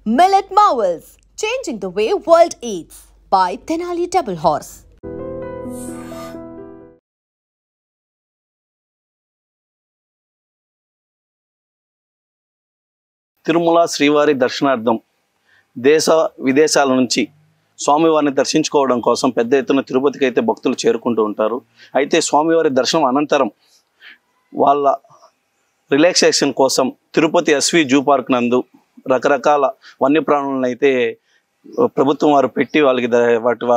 Millet Marvels, changing the way world eats by Tenali Double Horse. Tirumala శ్రీవారి దర్శనార్థం దేశ విదేశాల నుంచి స్వామివారిని దర్శించుకోవడం కోసం పెద్ద ఎత్తున తిరుపతికి అయితే భక్తులు చేరుకుంటూ ఉంటారు. అయితే స్వామివారి దర్శనం అనంతరం వాళ్ళ రిలాక్సేషన్ కోసం తిరుపతి ఎస్వి జూ పార్క్ నందు రకరకాల వన్యప్రాణులను అయితే ప్రభుత్వం వారు పెట్టి వాళ్ళకి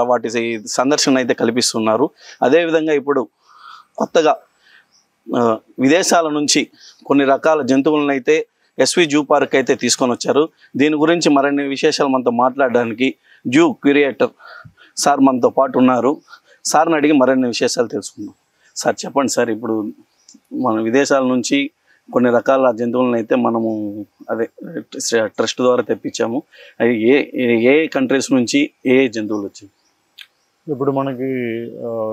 వాటి సందర్శన అయితే కల్పిస్తున్నారు. అదేవిధంగా ఇప్పుడు కొత్తగా విదేశాల నుంచి కొన్ని రకాల జంతువులను అయితే ఎస్వి జూ పార్క్ అయితే తీసుకొని వచ్చారు. దీని గురించి మరిన్ని విశేషాలు మనతో మాట్లాడడానికి జూ క్యూరేటర్ సార్ మనతో పాటు ఉన్నారు. సార్ని అడిగి మరిన్ని విశేషాలు తెలుసుకుందాం. సార్ చెప్పండి సార్, ఇప్పుడు మన విదేశాల నుంచి కొన్ని రకాల జంతువులను అయితే మనము అదే ట్రస్ట్ ద్వారా తెప్పించాము. అవి ఏ కంట్రీస్ నుంచి ఏ జంతువులు వచ్చాయి? ఇప్పుడు మనకి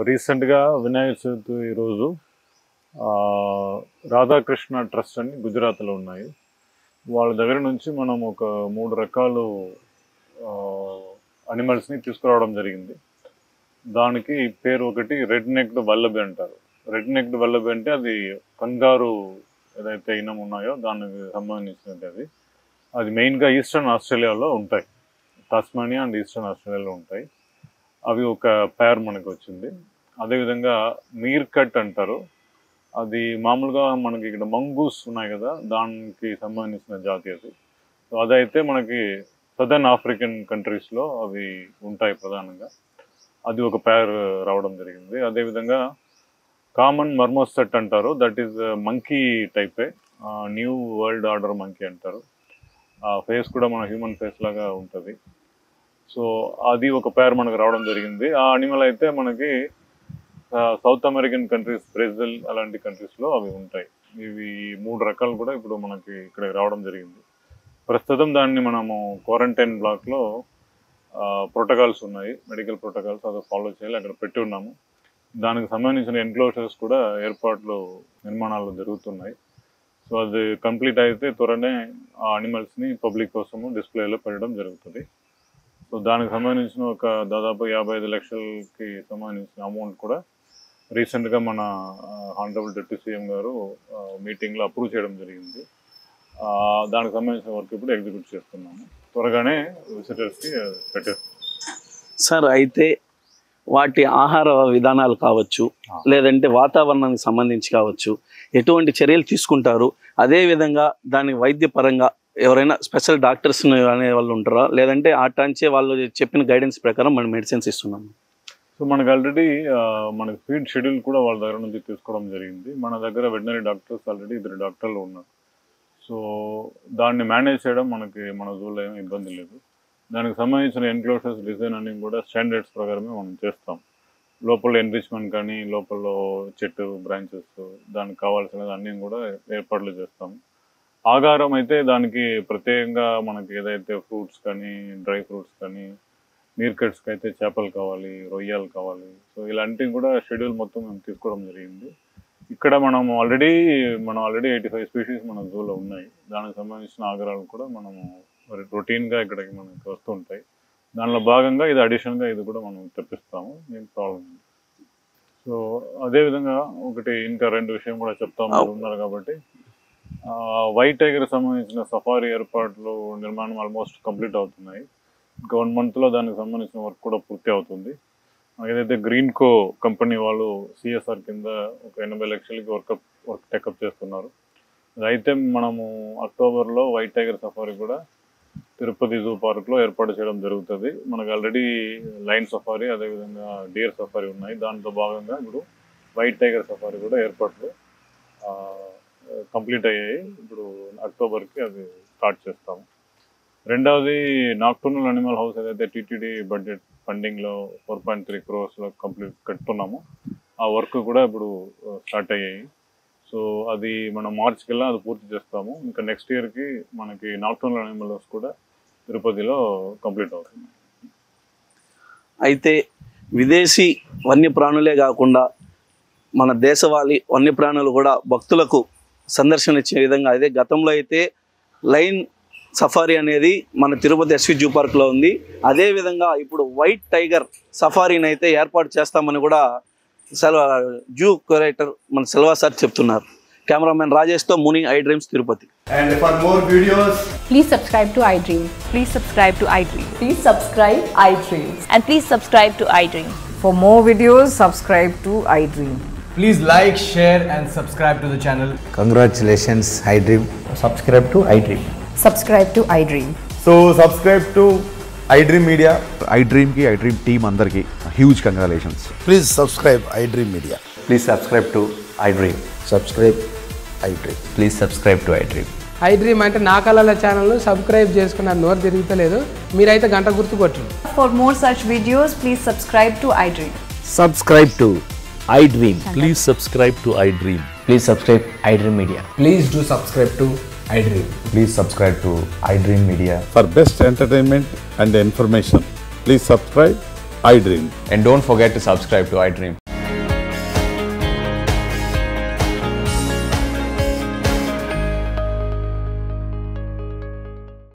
రీసెంట్గా వినాయక చవితి ఈరోజు రాధాకృష్ణ ట్రస్ట్ అని గుజరాత్లో ఉన్నాయి. వాళ్ళ దగ్గర నుంచి మనం ఒక 3 రకాలు అనిమల్స్ని తీసుకురావడం జరిగింది. దానికి పేరు ఒకటి రెడ్ నెక్డ్ వల్లబి అంటారు. రెడ్ నెక్డ్ వల్లబి అంటే అది కంగారు ఏదైతే ఇనం ఉన్నాయో దానికి సంబంధించినది. అది మెయిన్గా ఈస్టర్న్ ఆస్ట్రేలియాలో ఉంటాయి. టాస్మానియా అండ్ ఈస్టర్న్ ఆస్ట్రేలియాలో ఉంటాయి. అవి ఒక పేర్ మనకు వచ్చింది. అదేవిధంగా మీర్ కట్ అంటారు. అది మామూలుగా మనకి ఇక్కడ మంగూస్ ఉన్నాయి కదా, దానికి సంబంధించిన జాతి అది. సో అదైతే మనకి సదర్న్ ఆఫ్రికన్ కంట్రీస్లో అవి ఉంటాయి ప్రధానంగా. అది ఒక పేర్ రావడం జరిగింది. అదేవిధంగా కామన్ మర్మోసెట్ అంటారు. దట్ ఈస్ మంకీ టైపే, న్యూ వరల్డ్ ఆర్డర్ మంకీ అంటారు. ఆ ఫేస్ కూడా మన హ్యూమన్ ఫేస్ లాగా ఉంటుంది. సో అది ఒక పేర్ మనకు రావడం జరిగింది. ఆ అనిమల్ అయితే మనకి సౌత్ అమెరికన్ కంట్రీస్, బ్రెజిల్ అలాంటి కంట్రీస్లో అవి ఉంటాయి. ఇవి 3 రకాలు కూడా ఇప్పుడు మనకి ఇక్కడ రావడం జరిగింది. ప్రస్తుతం దాన్ని మనము క్వారంటైన్ బ్లాక్లో ప్రోటోకాల్స్ ఉన్నాయి, మెడికల్ ప్రోటోకాల్స్, అది ఫాలో చేయాలి, అక్కడ పెట్టి ఉన్నాము. దానికి సంబంధించిన ఎన్క్లోజర్స్ కూడా ఏర్పాట్లు నిర్మాణాలు జరుగుతున్నాయి. సో అది కంప్లీట్ అయితే త్వరనే ఆ అనిమల్స్ని పబ్లిక్ కోసము డిస్ప్లేలో పెట్టడం జరుగుతుంది. సో దానికి సంబంధించిన ఒక దాదాపు 55 లక్షలకి సంబంధించిన అమౌంట్ కూడా రీసెంట్గా మన హానరబుల్ డిప్యూటీ సీఎం గారు మీటింగ్లో అప్రూవ్ చేయడం జరిగింది. దానికి సంబంధించిన వర్క్ ఇప్పుడు ఎగ్జిక్యూట్ చేస్తున్నాము. త్వరగానే విజిటర్స్కి పెట్టేస్తాం. సార్, అయితే వాటి ఆహార విధానాలు కావచ్చు, లేదంటే వాతావరణానికి సంబంధించి కావచ్చు, ఎటువంటి చర్యలు తీసుకుంటారు? అదేవిధంగా దాని వైద్యపరంగా ఎవరైనా స్పెషల్ డాక్టర్స్ అనే వాళ్ళు ఉంటారా, లేదంటే ఆటాంచే వాళ్ళు చెప్పిన గైడెన్స్ ప్రకారం మనం మెడిసిన్స్ ఇస్తున్నాము? సో మనకు ఆల్రెడీ మనకి ఫీడ్ షెడ్యూల్ కూడా వాళ్ళ దగ్గర నుంచి తీసుకోవడం జరిగింది. మన దగ్గర వెటనరీ డాక్టర్స్ ఆల్రెడీ 2 డాక్టర్లు ఉన్నారు. సో దాన్ని మేనేజ్ చేయడం మన జూలో ఏమి ఇబ్బంది లేదు. దానికి సంబంధించిన ఎన్క్లోజర్స్ డిజైన్ అన్ని కూడా స్టాండర్డ్స్ ప్రకారమే మనం చేస్తాం. లోపల ఎన్రిచ్మెంట్ కానీ, లోపల చెట్టు బ్రాంచెస్, దానికి కావాల్సినది అన్నీ కూడా ఏర్పాట్లు చేస్తాము. ఆహారం అయితే దానికి ప్రత్యేకంగా మనకి ఏదైతే ఫ్రూట్స్ కానీ, డ్రై ఫ్రూట్స్ కానీ, మీర్కట్స్కి అయితే చేపలు కావాలి, రొయ్యలు కావాలి. సో ఇలాంటివి కూడా షెడ్యూల్ మొత్తం మేము తీసుకోవడం జరిగింది. ఇక్కడ మనం ఆల్రెడీ 85 స్పీషీస్ మన జూలో ఉన్నాయి. దానికి సంబంధించిన ఆహారాలు కూడా మనము రొటీన్గా ఇక్కడికి మనకి వస్తుంటాయి. దానిలో భాగంగా ఇది అడిషన్గా ఇది కూడా మనం తెప్పిస్తాము, ఏం ప్రాబ్లం లేదు. సో అదేవిధంగా ఇంకా 2 విషయం కూడా చెప్తాము ఉన్నారు కాబట్టి, వైట్ టైగర్ సంబంధించిన సఫారీ ఏర్పాట్లు నిర్మాణం ఆల్మోస్ట్ కంప్లీట్ అవుతున్నాయి. ఇంకా 1 మంత్లో దానికి సంబంధించిన వర్క్ కూడా పూర్తి అవుతుంది. ఏదైతే గ్రీన్ కో కంపెనీ వాళ్ళు సిఎస్ఆర్ కింద ఒక 80 లక్షలకి వర్క్ టేకప్ చేస్తున్నారు. అయితే మనము అక్టోబర్లో వైట్ టైగర్ సఫారీ కూడా తిరుపతి జూ పార్క్లో ఏర్పాటు చేయడం జరుగుతుంది. మనకు ఆల్రెడీ లైన్ సఫారీ, అదేవిధంగా డియర్ సఫారీ ఉన్నాయి. దాంతో భాగంగా ఇప్పుడు వైట్ టైగర్ సఫారీ కూడా ఏర్పాట్లు కంప్లీట్ అయ్యాయి. ఇప్పుడు అక్టోబర్కి అది స్టార్ట్ చేస్తాము. రెండవది నాక్టర్నల్ అనిమల్ హౌస్ ఏదైతే టీటీడీ బడ్జెట్ ఫండింగ్లో 4.3 crores కంప్లీట్ కట్టుతున్నాము. ఆ వర్క్ కూడా ఇప్పుడు స్టార్ట్ అయ్యాయి. సో అది మనం మార్చికి వెళ్ళి అది పూర్తి చేస్తాము. ఇంకా నెక్స్ట్ ఇయర్కి మనకి నాక్టర్నల్ అనిమల్ హౌస్ కూడా తిరుపతిలో కంప్లీట్ అవుతుంది. అయితే విదేశీ వన్యప్రాణులే కాకుండా మన దేశవాళీ వన్యప్రాణులు కూడా భక్తులకు సందర్శన ఇచ్చే విధంగా, అదే గతంలో అయితే లైన్ సఫారీ అనేది మన తిరుపతి ఎస్వి జూ పార్క్లో ఉంది. అదేవిధంగా ఇప్పుడు వైట్ టైగర్ సఫారీని అయితే ఏర్పాటు చేస్తామని కూడా జూ క్యూరేటర్ మన సెల్వా సార్ చెప్తున్నారు. Cameraman రాజేష్తో Muni, I dreams Tirupati. And for more videos, please subscribe to iDream. Please subscribe to iDream. Please subscribe iDreams. And please subscribe to iDream. For more videos, subscribe to iDream. please like, share and subscribe to the channel. Congratulations, iDream. Subscribe to iDream. Subscribe to iDream. So subscribe to iDream Media. iDream ki iDream team andarki huge congratulations. Please subscribe iDream Media. Please subscribe to iDream. Subscribe iDream. Please subscribe to iDream. iDream అంటే నా కళల channel subscribe చేసుకున్న నోరు తిరుగుతలేదు, మీరైతే గంట గుర్తు కొట్టండి. For more such videos, please subscribe to iDream. Subscribe to iDream. Please subscribe to iDream. Please subscribe iDream Media. Please do subscribe to iDream. Please subscribe to iDream Media. For best entertainment and information, please subscribe iDream. And don't forget to subscribe to iDream.